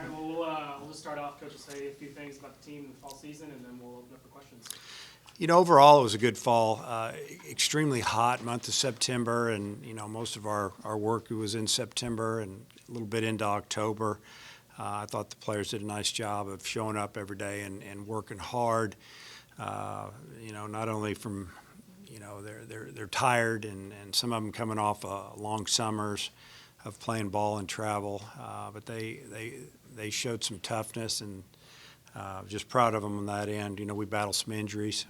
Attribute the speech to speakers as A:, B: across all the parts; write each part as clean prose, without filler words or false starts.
A: All right, well, we'll just start off. Coach will say a few things about the team in the fall season, and then we'll open up for questions.
B: Overall, it was a good fall. Extremely hot month of September, and, most of our work was in September and a little bit into October. I thought the players did a nice job of showing up every day and working hard, not only from, they're tired and some of them coming off long summers of playing ball and travel, but they showed some toughness, and just proud of them on that end. We battled some injuries.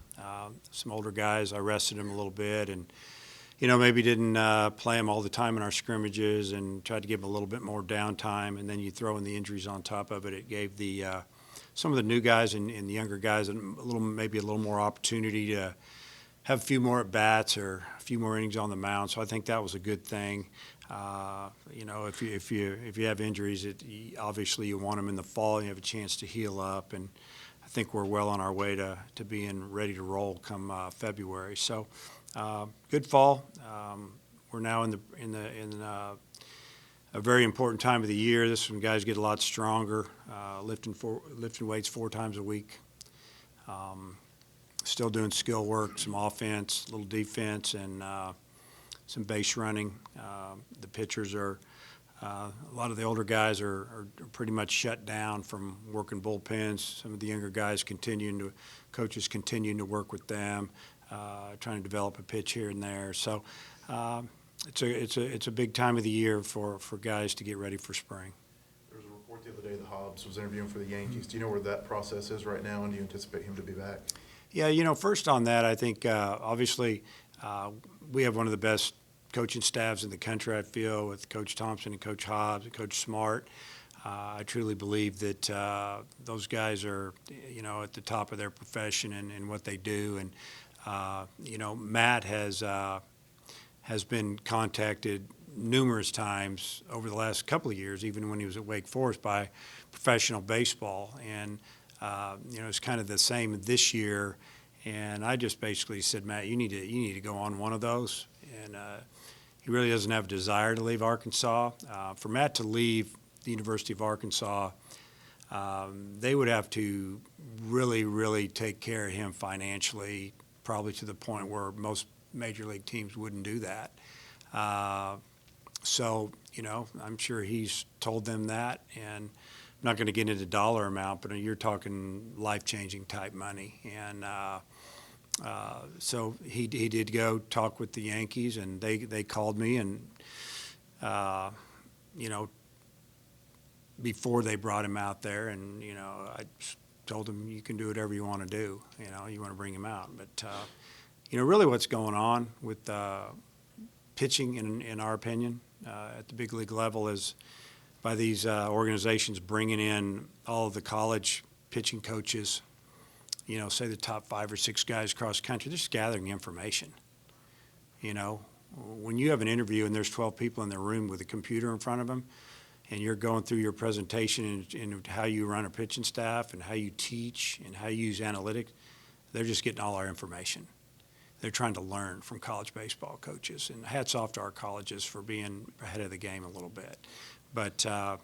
B: Some older guys, I rested them a little bit and, maybe didn't play them all the time in our scrimmages and tried to give them a little bit more downtime. And then you throw in the injuries on top of it. It gave some of the new guys and the younger guys maybe a little more opportunity to have a few more at-bats or a few more innings on the mound. So I think that was a good thing. If you have injuries, obviously you want them in the fall and you have a chance to heal up. And I think we're well on our way to being ready to roll come February. So good fall. We're now in a very important time of the year. This is when guys get a lot stronger, lifting weights 4 times a week. Still doing skill work, some offense, a little defense, and some base running. The pitchers a lot of the older guys are pretty much shut down from working bullpens. Some of the younger guys coaches continuing to work with them, trying to develop a pitch here and there. So it's a big time of the year for guys to get ready for spring.
C: There was a report the other day that Hobbs was interviewing for the Yankees. Do you know where that process is right now, and do you anticipate him to be back?
B: Yeah, first on that, I think obviously we have one of the best coaching staffs in the country, I feel, with Coach Thompson and Coach Hobbs and Coach Smart. I truly believe that those guys are, at the top of their profession and what they do. And, Matt has been contacted numerous times over the last couple of years, even when he was at Wake Forest, by professional baseball. And, it's kind of the same this year. And I just basically said, Matt, you need to go on one of those. And he really doesn't have a desire to leave Arkansas. For Matt to leave the University of Arkansas, they would have to really, really take care of him financially, probably to the point where most major league teams wouldn't do that. So, I'm sure he's told them that. And I'm not going to get into dollar amount, but you're talking life-changing type money. And so he did go talk with the Yankees, and they called me, and before they brought him out there, and I told him, you can do whatever you want to do. You want to bring him out, but really what's going on with pitching, in our opinion, at the big league level, is by these organizations bringing in all of the college pitching coaches. Say the top 5 or 6 guys across the country, they're just gathering information. When you have an interview and there's 12 people in the room with a computer in front of them, and you're going through your presentation and how you run a pitching staff and how you teach and how you use analytics, they're just getting all our information. They're trying to learn from college baseball coaches. And hats off to our colleges for being ahead of the game a little bit. But, I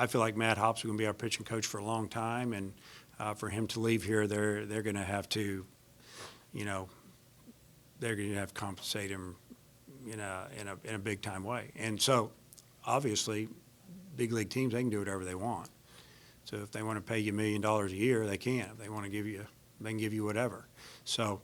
B: feel like Matt Hobbs is going to be our pitching coach for a long time, and for him to leave here, they're going to have to, they're going to have to compensate him in a big time way. And so, obviously, big league teams, they can do whatever they want. So if they want to pay you $1 million a year, they can. If they want to they can give you whatever. So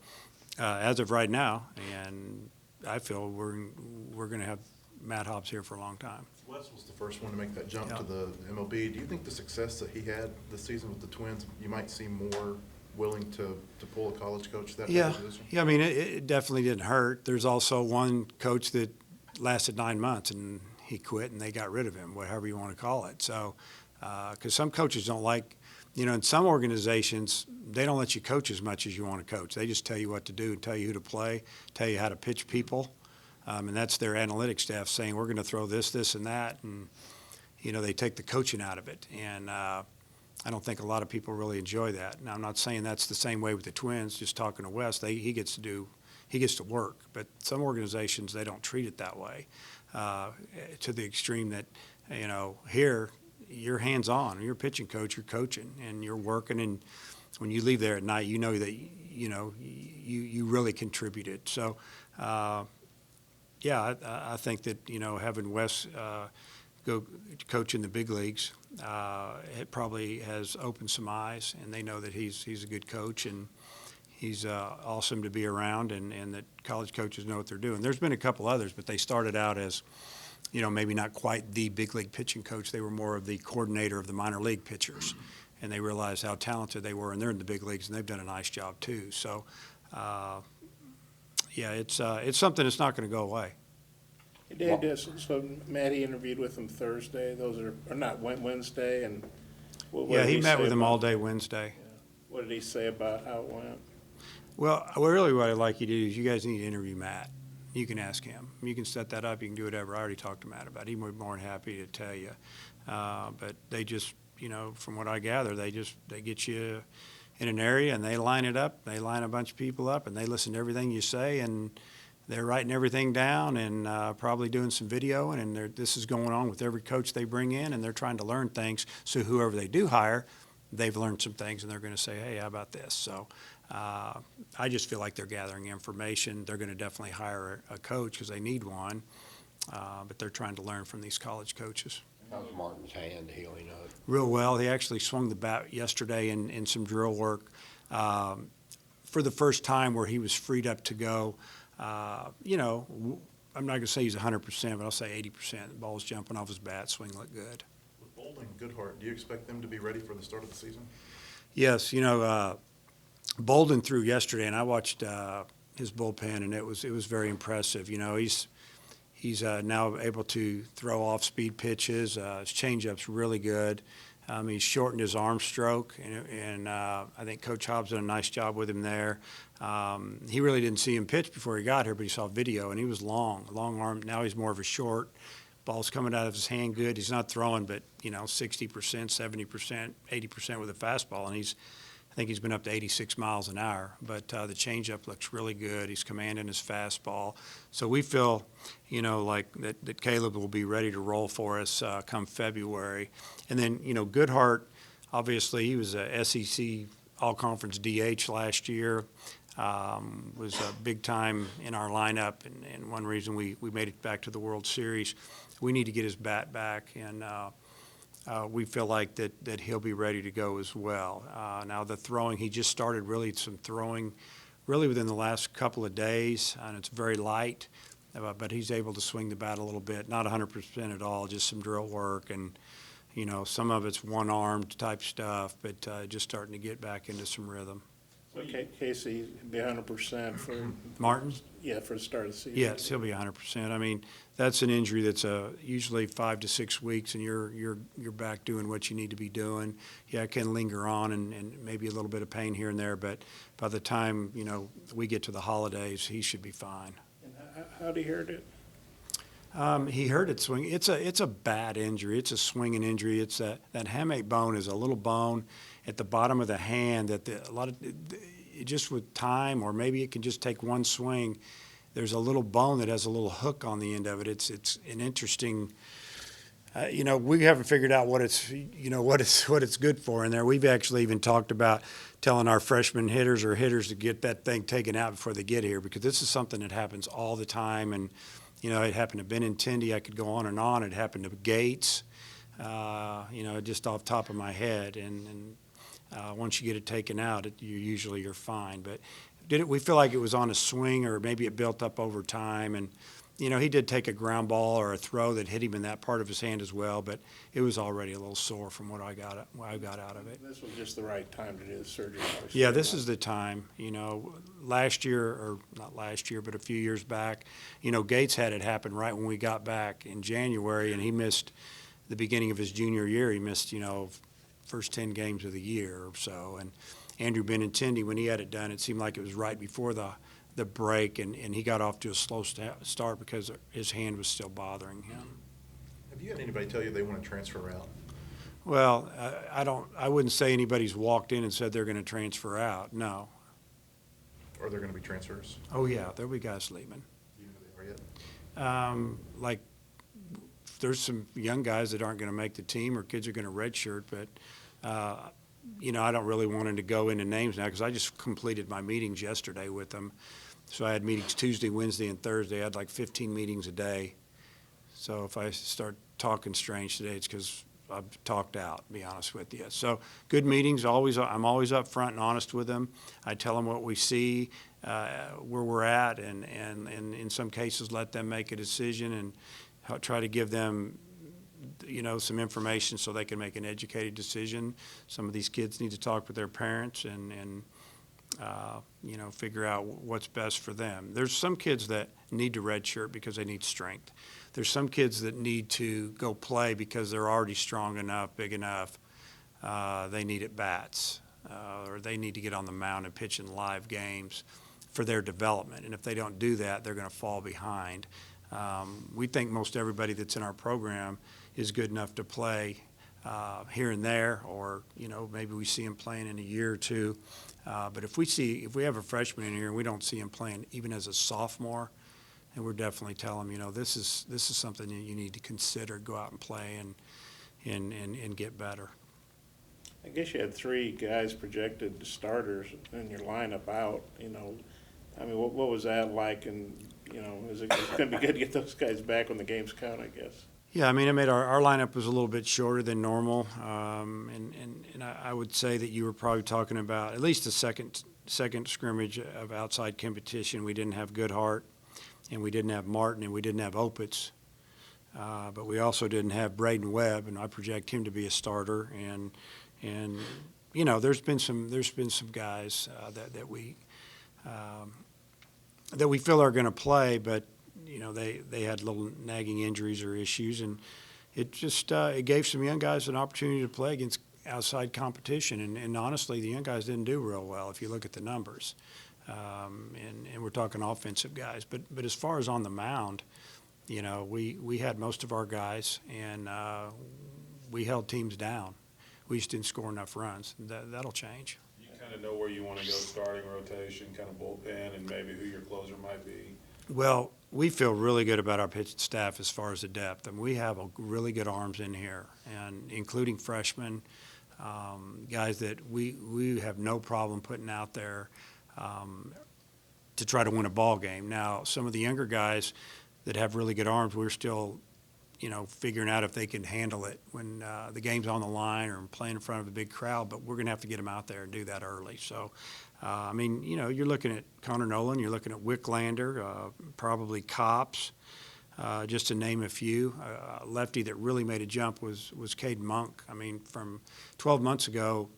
B: as of right now, and I feel we're going to have Matt Hobbs here for a long time.
C: Wes was the first one to make that jump to the MLB. Do you think the success that he had this season with the Twins, you might see more willing to pull a college coach that position?
B: Yeah, I mean, it definitely didn't hurt. There's also one coach that lasted 9 months, and he quit, and they got rid of him, whatever you want to call it. So, because some coaches don't like, in some organizations, they don't let you coach as much as you want to coach. They just tell you what to do, tell you who to play, tell you how to pitch people. And that's their analytics staff saying, we're going to throw this, and that. And, they take the coaching out of it. And I don't think a lot of people really enjoy that. Now, I'm not saying that's the same way with the Twins. Just talking to Wes, he gets to work. But some organizations, they don't treat it that way, to the extreme that, here, you're hands-on. You're a pitching coach, you're coaching, and you're working, and when you leave there at night, you know that, you really contributed. So, yeah, I think that, having Wes go coach in the big leagues, it probably has opened some eyes, and they know that he's a good coach, and he's awesome to be around, and that college coaches know what they're doing. There's been a couple others, but they started out as, maybe not quite the big league pitching coach. They were more of the coordinator of the minor league pitchers, and they realized how talented they were, and they're in the big leagues, and they've done a nice job too. So, yeah, it's something that's not going to go away.
D: Dave, so Matty interviewed with him Thursday. Those are not Wednesday, and what
B: Yeah,
D: did
B: he met
D: say
B: with him
D: about-
B: all day Wednesday.
D: What did he say about how it went?
B: Well, really what I'd like you to do is you guys need to interview Matt. You can ask him. You can set that up. You can do whatever. I already talked to Matt about it. He'd be more than happy to tell you. But they just, from what I gather, they get you in an area and they line it up. They line a bunch of people up and they listen to everything you say, and they're writing everything down and probably doing some videoing. And this is going on with every coach they bring in, and they're trying to learn things. So whoever they do hire, they've learned some things, and they're going to say, hey, how about this? So I just feel like they're gathering information. They're going to definitely hire a coach because they need one, but they're trying to learn from these college coaches.
E: How's Martin's hand healing up?
B: Real well. He actually swung the bat yesterday in some drill work for the first time where he was freed up to go. I'm not going to say he's 100%, but I'll say 80%. The ball's jumping off his bat, swing looked good.
C: With Bolden and Goodhart, do you expect them to be ready for the start of the season?
B: Yes, Bolden threw yesterday, and I watched his bullpen, and it was very impressive. He's now able to throw off-speed pitches. His changeup's really good. He's shortened his arm stroke, and I think Coach Hobbs did a nice job with him there. He really didn't see him pitch before he got here, but he saw video, and he was long arm. Now he's more of a short. Ball's coming out of his hand good. He's not throwing, but 60%, 70%, 80% with a fastball, and I think he's been up to 86 miles an hour. But the changeup looks really good. He's commanding his fastball. So we feel, like that Caleb will be ready to roll for us come February. And then, Goodhart, obviously, he was a SEC All-Conference DH last year. Was big time in our lineup, and one reason we made it back to the World Series. We need to get his bat back, and we feel like that he'll be ready to go as well. Now the throwing, he just started really some throwing really within the last couple of days, and it's very light, but he's able to swing the bat a little bit, not 100% at all, just some drill work, and some of it's one-armed type stuff, but just starting to get back into some rhythm.
D: So Casey be 100% for
B: Martin?
D: Yeah, for the start of the season.
B: Yes, he'll be 100%. I mean, that's an injury that's usually 5 to 6 weeks, and you're back doing what you need to be doing. Yeah, it can linger on and maybe a little bit of pain here and there, but by the time we get to the holidays, he should be fine.
D: And how did he hurt it?
B: He hurt it swing. It's a bad injury. It's a swinging injury. It's that hamate bone is a little bone at the bottom of the hand that just with time, or maybe it can just take one swing. There's a little bone that has a little hook on the end of it. It's an interesting. We haven't figured out what it's good for in there. We've actually even talked about telling our freshman hitters to get that thing taken out before they get here, because this is something that happens all the time. And it happened to Benintendi. I could go on and on. It happened to Gates. Just off the top of my head. And once you get it taken out, you're fine. But we feel like it was on a swing, or maybe it built up over time. And he did take a ground ball or a throw that hit him in that part of his hand as well, but it was already a little sore from what I got out of it.
D: This was just the right time to do the surgery.
B: Yeah, this is the time. Last year, or not last year, but a few years back, Gates had it happen right when we got back in January, and he missed the beginning of his junior year. He missed, first 10 games of the year or so. And Andrew Benintendi, when he had it done, it seemed like it was right before the break, and he got off to a slow start because his hand was still bothering him.
C: Have you had anybody tell you they want to transfer out?
B: Well, I wouldn't say anybody's walked in and said they're going to transfer out. No.
C: Are there going to be transfers?
B: Oh yeah, there'll be guys leaving.
C: Do you know who they are yet?
B: Like there's some young guys that aren't going to make the team or kids are going to redshirt, but I don't really want him to go into names now because I just completed my meetings yesterday with them. So I had meetings Tuesday, Wednesday, and Thursday. I had like 15 meetings a day. So if I start talking strange today, it's because I've talked out, to be honest with you. So good meetings. I'm always up front and honest with them. I tell them what we see, where we're at, and in some cases let them make a decision and try to give them some information so they can make an educated decision. Some of these kids need to talk with their parents and figure out what's best for them. There's some kids that need to redshirt because they need strength. There's some kids that need to go play because they're already strong enough, big enough. They need at-bats, or they need to get on the mound and pitch in live games for their development. And if they don't do that, they're going to fall behind. We think most everybody that's in our program is good enough to play here and there, or maybe we see him playing in a year or two. But if we have a freshman in here and we don't see him playing even as a sophomore, and we're definitely telling him, this is something that you need to consider. Go out and play and get better.
D: I guess you had 3 guys projected starters in your lineup out. What was that like? And is it going to be good to get those guys back when the games count? I guess.
B: Yeah, I made our lineup was a little bit shorter than normal, and I would say that you were probably talking about at least the second scrimmage of outside competition. We didn't have Goodhart, and we didn't have Martin, and we didn't have Opitz, but we also didn't have Braden Webb, and I project him to be a starter. And there's been some guys that we feel are going to play, but they had little nagging injuries or issues, and it just it gave some young guys an opportunity to play against outside competition. And honestly, the young guys didn't do real well if you look at the numbers. And we're talking offensive guys, but as far as on the mound, we had most of our guys, and we held teams down. We just didn't score enough runs. That'll change.
F: You kind of know where you want to go, starting rotation, kind of bullpen, and maybe who your closer might be.
B: Well, we feel really good about our pitching staff as far as the depth, and we have really good arms in here, and including freshmen, guys that we have no problem putting out there to try to win a ball game. Now, some of the younger guys that have really good arms, we're still, figuring out if they can handle it when the game's on the line or playing in front of a big crowd, but we're going to have to get them out there and do that early. So, you're looking at Connor Nolan, you're looking at Wicklander, probably Copps, just to name a few. Lefty that really made a jump was Caden Monk. From 12 months ago,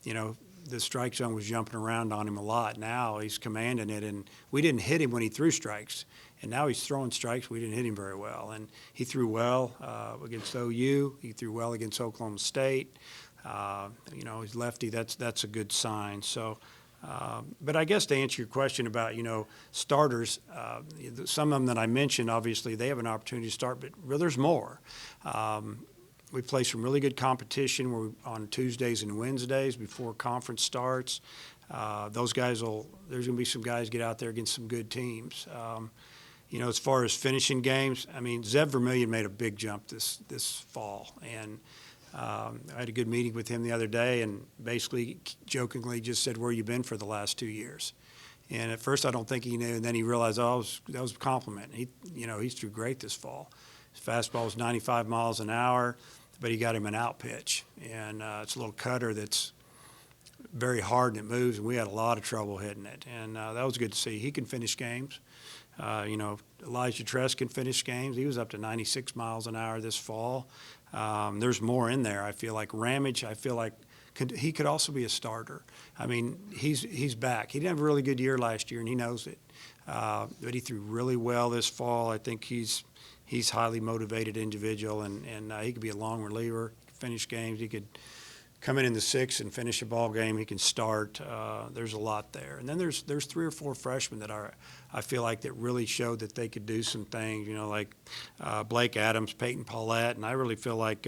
B: the strike zone was jumping around on him a lot. Now he's commanding it, and we didn't hit him when he threw strikes. And now he's throwing strikes. We didn't hit him very well. And he threw well against OU. He threw well against Oklahoma State. He's lefty. That's a good sign. So, but I guess to answer your question about, starters, some of them that I mentioned, obviously, they have an opportunity to start, but there's more. We play some really good competition on Tuesdays and Wednesdays before conference starts. There's going to be some guys get out there against some good teams. As far as finishing games, Zev Vermillion made a big jump this fall, and I had a good meeting with him the other day, and basically jokingly just said, "Where you been for the last 2 years?" And at first I don't think he knew, and then he realized, that was a compliment. He's threw great this fall. His fastball was 95 miles an hour, but he got him an out pitch, and it's a little cutter that's very hard and it moves, and we had a lot of trouble hitting it, and that was good to see. He can finish games. Elijah Tress can finish games. He was up to 96 miles an hour this fall. There's more in there. I feel like Ramage, he could also be a starter. He's back. He didn't have a really good year last year, and he knows it. But he threw really well this fall. I think he's highly motivated individual, and he could be a long reliever, finish games. He could come in the sixth and finish a ball game. He can start. There's a lot there. And then there's 3 or 4 freshmen that I feel like that really showed that they could do some things, like Blake Adams, Peyton Paulette, and I really feel like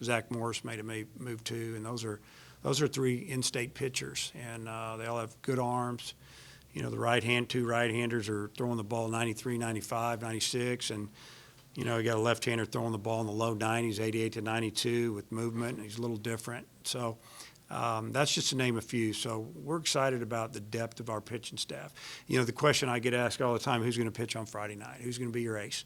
B: Zach Morris made a move too. And those are 3 in-state pitchers, and they all have good arms. The 2 right-handers are throwing the ball 93, 95, 96, and You know, you got a left-hander throwing the ball in the low 90s, 88 to 92 with movement. He's a little different. So that's just to name a few. So we're excited about the depth of our pitching staff. You know, the question I get asked all the time, who's going to pitch on Friday night? Who's going to be your ace?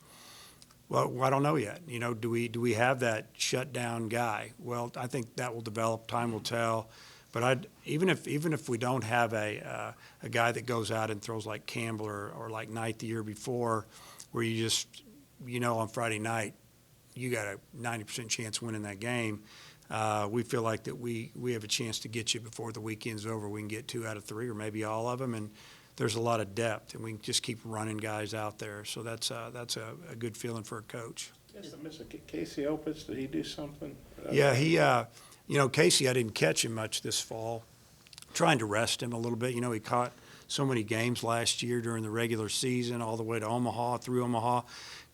B: Well, I don't know yet. You know, do we have that shutdown guy? Well, I think that will develop. Time will tell. But even if we don't have a guy that goes out and throws like Campbell or like Knight the year before, where you just, you know, on Friday night you got a 90% chance of winning that game. We feel like that we have a chance to get you before the weekend's over. We can get 2 out of 3 or maybe all of them, and there's a lot of depth, and we can just keep running guys out there. So that's a good feeling for a coach.
D: Yes, I missed it. Casey Opitz, did he do something?
B: Yeah, he, you know, Casey, I didn't catch him much this fall. Trying to rest him a little bit. You know, he caught so many games last year during the regular season, all the way to Omaha, through Omaha.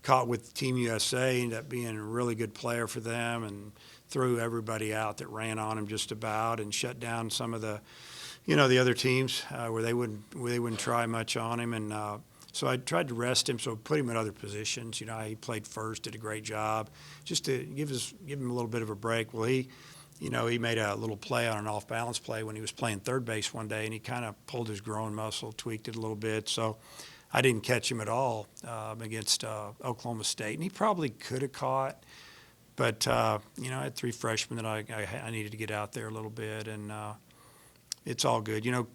B: Caught with Team USA, ended up being a really good player for them, and threw everybody out that ran on him just about, and shut down some of the, you know, the other teams where they wouldn't try much on him. And so I tried to rest him, so put him in other positions. You know, he played first, did a great job, just to give him a little bit of a break. Well, he made a little play on an off-balance play when he was playing third base one day, and he kind of pulled his groin muscle, tweaked it a little bit. So I didn't catch him at all against Oklahoma State, and he probably could have caught. But, you know, I had 3 freshmen that I needed to get out there a little bit, and it's all good. You know,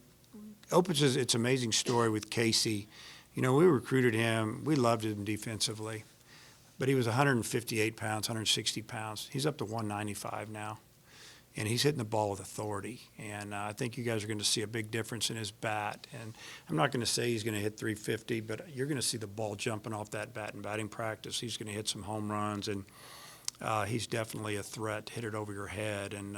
B: Opitz it's an amazing story with Casey. You know, we recruited him. We loved him defensively. But he was 158 pounds, 160 pounds. He's up to 195 now. And he's hitting the ball with authority. And I think you guys are going to see a big difference in his bat. And I'm not going to say he's going to hit 350, but you're going to see the ball jumping off that bat in batting practice. He's going to hit some home runs, and he's definitely a threat to hit it over your head. And,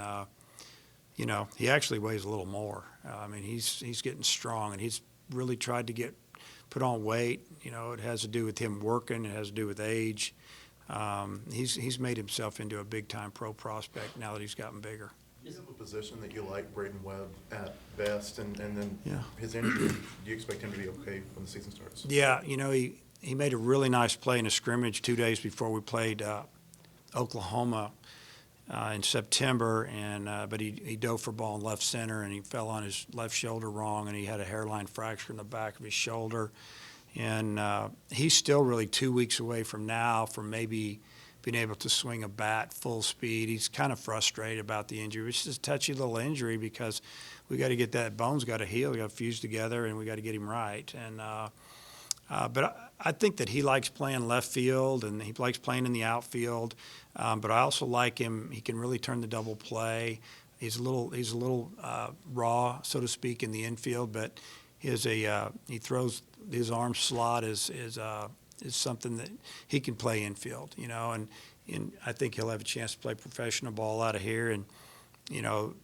B: you know, he actually weighs a little more. I mean, he's getting strong, and he's really tried to put on weight. You know, it has to do with him working. It has to do with age. He's made himself into a big-time pro prospect now that he's gotten bigger.
C: Do you have a position that you like Braden Webb at best, and then
B: Yeah.
C: his injury, do you expect him to be okay when the season starts?
B: Yeah, you know, he made a really nice play in a scrimmage 2 days before we played Oklahoma in September, and but he dove for a ball in left center, and he fell on his left shoulder wrong, and he had a hairline fracture in the back of his shoulder. And he's still really 2 weeks away from maybe being able to swing a bat full speed. He's kind of frustrated about the injury. It's just a touchy little injury because we got to get that bone's got to heal, we got to fuse together, and we got to get him right. And but I think that he likes playing left field, and he likes playing in the outfield. But I also like him. He can really turn the double play. He's a little raw, so to speak, in the infield, but he throws his arm slot is something that he can play infield, you know, and I think he'll have a chance to play professional ball out of here. And, you know,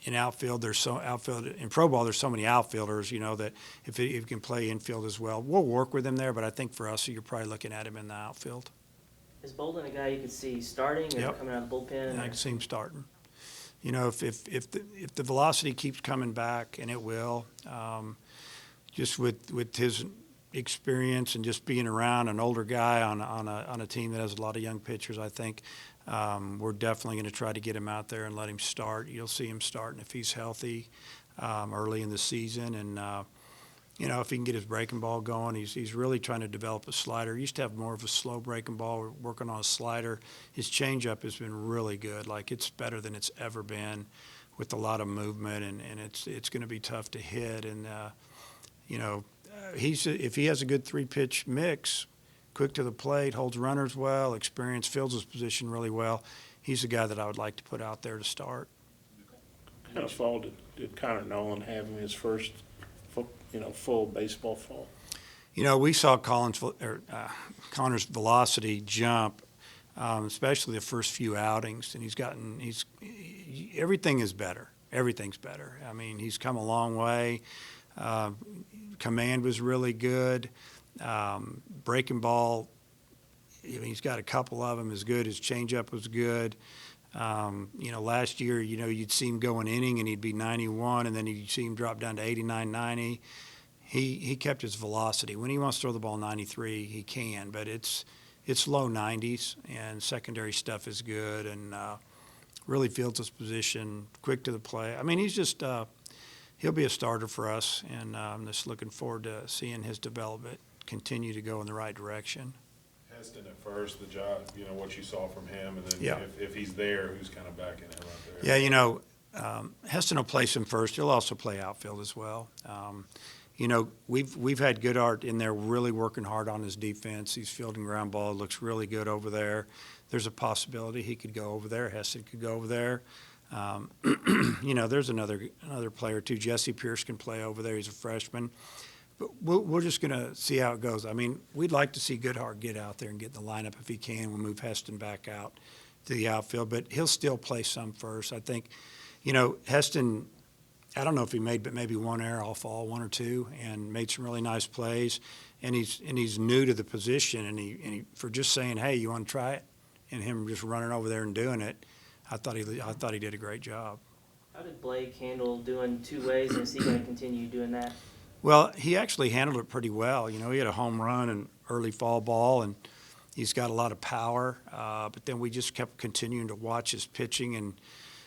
B: in outfield, in pro ball, there's so many outfielders, you know, that if he can play infield as well, we'll work with him there. But I think for us, you're probably looking at him in the outfield.
G: Is Bolden a guy you could see starting or
B: Yep.
G: coming out of the bullpen?
B: And I can see him starting. You know, if the velocity keeps coming back, and it will, just with his experience and just being around an older guy on a team that has a lot of young pitchers, I think we're definitely going to try to get him out there and let him start. You'll see him starting if he's healthy early in the season, and you know, if he can get his breaking ball going. He's really trying to develop a slider. He used to have more of a slow breaking ball. We're working on a slider. His changeup has been really good. Like, it's better than it's ever been, with a lot of movement, and it's going to be tough to hit. And you know, if he has a good 3-pitch mix, quick to the plate, holds runners well, experience, fills his position really well, he's the guy that I would like to put out there to start.
D: What kind of fall did Connor Nolan have in his first full baseball fall?
B: You know, we saw Connor's velocity jump, especially the first few outings, and everything is better. Everything's better. I mean, he's come a long way. Command was really good. Breaking ball, I mean, he's got a couple of them as good. His changeup was good. You know, last year, you know, you'd see him go an inning and he'd be 91, and then you'd see him drop down to 89, 90. He kept his velocity. When he wants to throw the ball 93, he can, but it's it's low 90s, and secondary stuff is good, and really fields his position, quick to the play. I mean, he's just he'll be a starter for us, and I'm just looking forward to seeing his development continue to go in the right direction.
F: Heston at first, the job, what you saw from him, and then
B: Yeah.
F: if he's there, who's kind of backing him up
B: Yeah,
F: there?
B: Heston will play some first. He'll also play outfield as well. We've had Goodhart in there really working hard on his defense. He's fielding ground ball. It looks really good over there. There's a possibility he could go over there. Heston could go over there. There's another player too. Jesse Pierce can play over there. He's a freshman. But we're just going to see how it goes. I mean, we'd like to see Goodhart get out there and get in the lineup if he can. We'll move Heston back out to the outfield, but he'll still play some first. I think, Heston, I don't know if he made but maybe one error all fall, one or two, and made some really nice plays. And he's new to the position, and he for just saying, hey, you want to try it, and him just running over there and doing it, I thought he did a great job.
G: How did Blake handle doing two ways, and is he going to continue doing that?
B: Well, he actually handled it pretty well. He had a home run and early fall ball, and he's got a lot of power. But then we just kept continuing to watch his pitching, and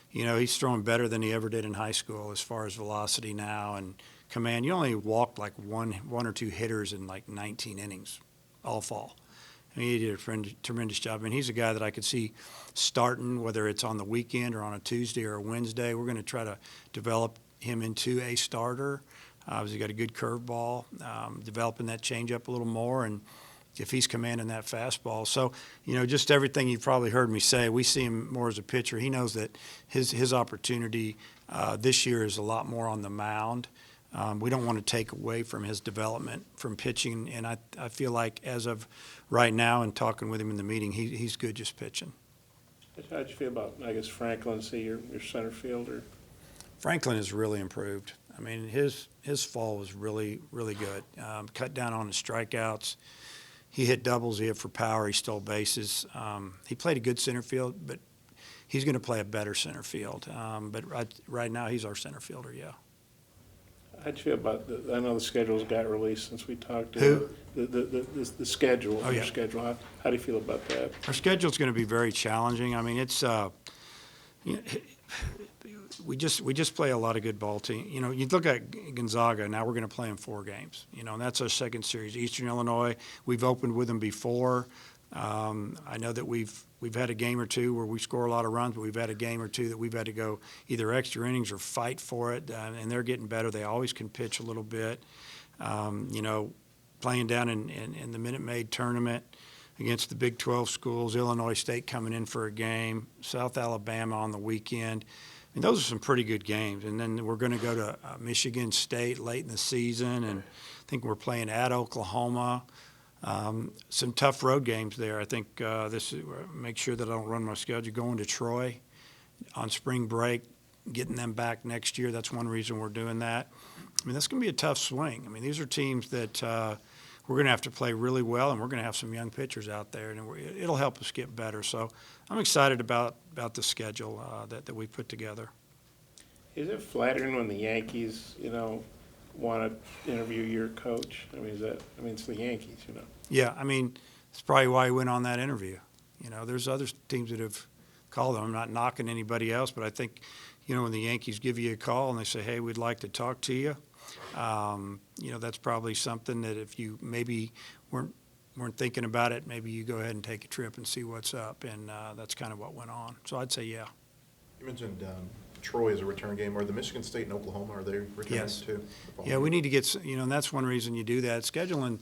B: he's throwing better than he ever did in high school as far as velocity now and command. You only walked like one or two hitters in like 19 innings all fall. I mean, he did a tremendous job. I mean, he's a guy that I could see starting, whether it's on the weekend or on a Tuesday or a Wednesday. We're going to try to develop him into a starter. He's got a good curveball, developing that changeup a little more, and if he's commanding that fastball. So, just everything you've probably heard me say, we see him more as a pitcher. He knows that his opportunity this year is a lot more on the mound. We don't want to take away from his development from pitching, and I feel like as of right now and talking with him in the meeting, he's good just pitching.
D: How'd you feel about, I guess, Franklin, your center fielder?
B: Franklin has really improved. I mean, his fall was really, really good. Cut down on his strikeouts. He hit doubles. He hit for power. He stole bases. He played a good center field, but he's going to play a better center field. But right now, he's our center fielder, yeah.
D: How'd you feel about I know the schedule's got released since we talked.
B: Who?
D: The schedule,
B: Oh, yeah.
D: your schedule. How do you feel about that?
B: Our schedule's going to be very challenging. I mean, it's we just play a lot of good ball team. You look at Gonzaga. Now we're going to play in 4 games. And that's our second series. Eastern Illinois, we've opened with them before. I know that we've had a game or two where we score a lot of runs, but we've had a game or two that we've had to go either extra innings or fight for it. And they're getting better. They always can pitch a little bit. Playing down in the Minute Maid tournament against the Big 12 schools, Illinois State coming in for a game, South Alabama on the weekend. I mean, those are some pretty good games. And then we're going to go to Michigan State late in the season, and I think we're playing at Oklahoma. Some tough road games there. I think this is, make sure that I don't run my schedule. Going to Troy on spring break, getting them back next year. That's one reason we're doing that. I mean, that's going to be a tough swing. I mean, these are teams that we're going to have to play really well, and we're going to have some young pitchers out there, and it'll help us get better. So I'm excited about the schedule that we put together.
D: Is it flattering when the Yankees, want to interview your coach? I mean, it's the Yankees,
B: Yeah, I mean, that's probably why he went on that interview. There's other teams that have called him. I'm not knocking anybody else, but I think, when the Yankees give you a call and they say, hey, we'd like to talk to you, that's probably something that if you maybe weren't thinking about it, maybe you go ahead and take a trip and see what's up, and that's kind of what went on. So I'd say, yeah.
C: You mentioned Troy is a return game. Are the Michigan State and Oklahoma, are they returning
B: Yes.
C: too?
B: Yeah, we need to get, and that's one reason you do that. Scheduling,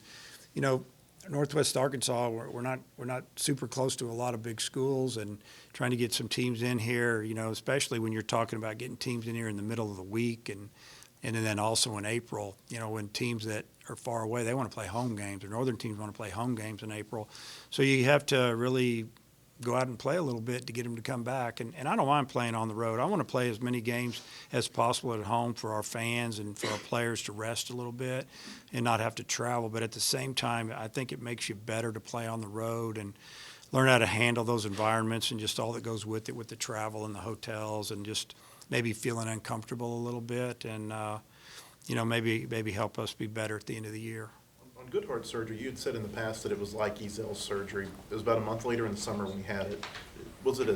B: Northwest Arkansas, we're not super close to a lot of big schools, and trying to get some teams in here, especially when you're talking about getting teams in here in the middle of the week, and then also in April, when teams that are far away, they want to play home games, or northern teams want to play home games in April. So you have to really go out and play a little bit to get them to come back. And I don't mind playing on the road. I want to play as many games as possible at home for our fans and for our players to rest a little bit and not have to travel. But at the same time, I think it makes you better to play on the road and learn how to handle those environments and just all that goes with it, with the travel and the hotels, and just maybe feeling uncomfortable a little bit, and maybe help us be better at the end of the year.
C: On Goodhart's surgery, you had said in the past that it was like Ezel's surgery. It was about a month later in the summer when he had it. Was it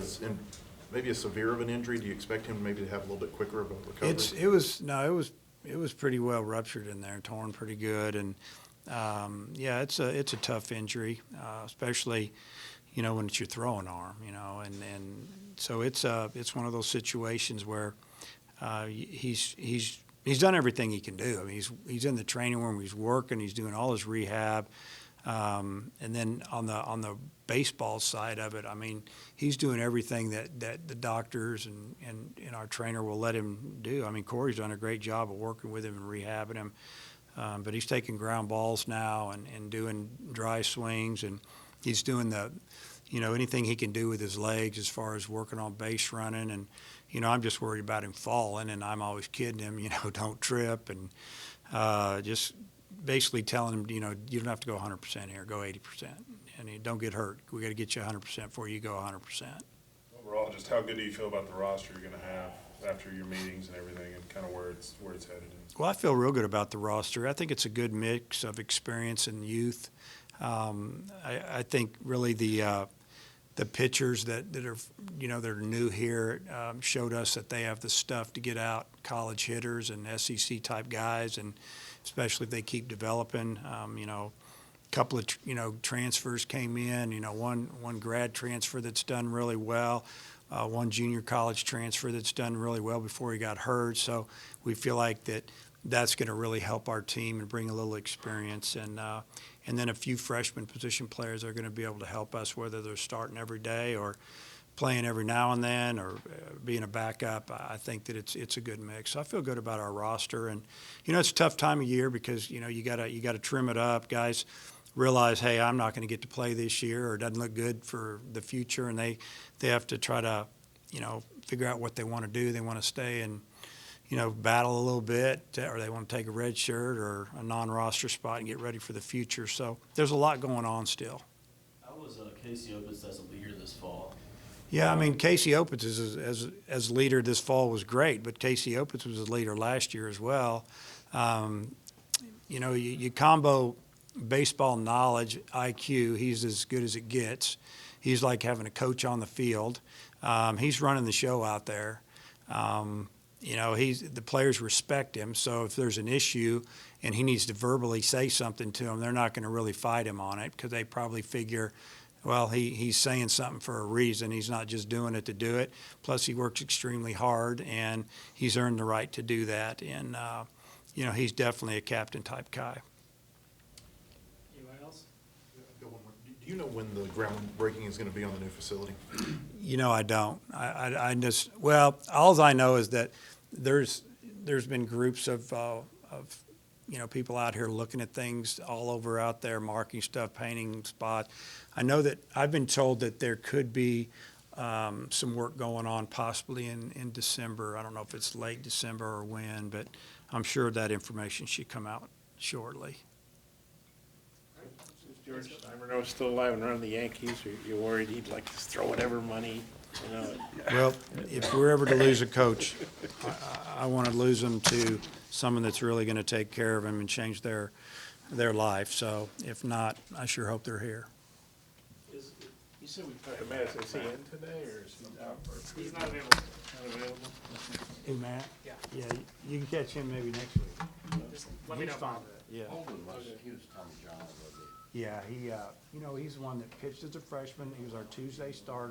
C: maybe as severe of an injury? Do you expect him maybe to have a little bit quicker of a recovery?
B: It was pretty well ruptured in there, torn pretty good, and yeah, it's a tough injury, especially when it's your throwing arm, and so it's one of those situations where he's done everything he can do. I mean, he's in the training room, he's working, he's doing all his rehab, and then on the baseball side of it, I mean, he's doing everything that the doctors and our trainer will let him do. I mean, Corey's done a great job of working with him and rehabbing him, but he's taking ground balls now and doing dry swings, and he's doing anything he can do with his legs as far as working on base running. And I'm just worried about him falling, and I'm always kidding him, don't trip, and just basically telling him, you don't have to go 100% here, go 80%, and you don't get hurt. We got to get you 100% before you go 100%.
F: Overall, just how good do you feel about the roster you're gonna have after your meetings and everything, and kind of where it's headed in?
B: Well, I feel real good about the roster. I think it's a good mix of experience and youth. I think really the pitchers that are that are new here showed us that they have the stuff to get out college hitters and SEC type guys, and especially if they keep developing. A couple of transfers came in. One grad transfer that's done really well. One junior college transfer that's done really well before he got hurt. So we feel like that's going to really help our team and bring a little experience, and then a few freshman position players are going to be able to help us, whether they're starting every day or playing every now and then or being a backup. I think that it's a good mix. So I feel good about our roster, and it's a tough time of year because you gotta trim it up. Guys realize, hey, I'm not going to get to play this year, or it doesn't look good for the future, and they have to try to figure out what they want to do. They want to stay and battle a little bit, or they want to take a red shirt or a non-roster spot and get ready for the future. So there's a lot going on still.
H: How was Casey Opitz as a leader this fall?
B: Yeah, I mean, Casey Opitz as leader this fall was great, but Casey Opitz was a leader last year as well. You combo baseball knowledge, IQ, he's as good as it gets. He's like having a coach on the field. He's running the show out there. The players respect him, so if there's an issue and he needs to verbally say something to them, they're not going to really fight him on it because they probably figure, well, he's saying something for a reason. He's not just doing it to do it. Plus, he works extremely hard, and he's earned the right to do that. And, he's definitely a captain-type guy.
A: Anybody else?
C: Do you know when the groundbreaking is going to be on the new facility?
B: I don't. All I know is that there's been groups of people out here looking at things all over out there, marking stuff, painting spots. I know that I've been told that there could be some work going on possibly in December. I don't know if it's late December or when, but I'm sure that information should come out shortly.
D: Is George Steinbrenner still alive and running the Yankees, or you're worried he'd like to throw whatever money,
B: Well, if we're ever to lose a coach, I want to lose them to someone that's really going to take care of them and change their life. So if not, I sure hope they're here.
A: You said we put
D: Is he in today, or is he out?
A: He's not available.
D: Not available?
B: Hey, Matt?
A: Yeah.
B: Yeah, you can catch him maybe next week.
A: Just let me know.
B: He's fine. Yeah.
E: Holden he was Tommy John, wasn't he?
B: Yeah, he's the one that pitched as a freshman. He was our Tuesday starter.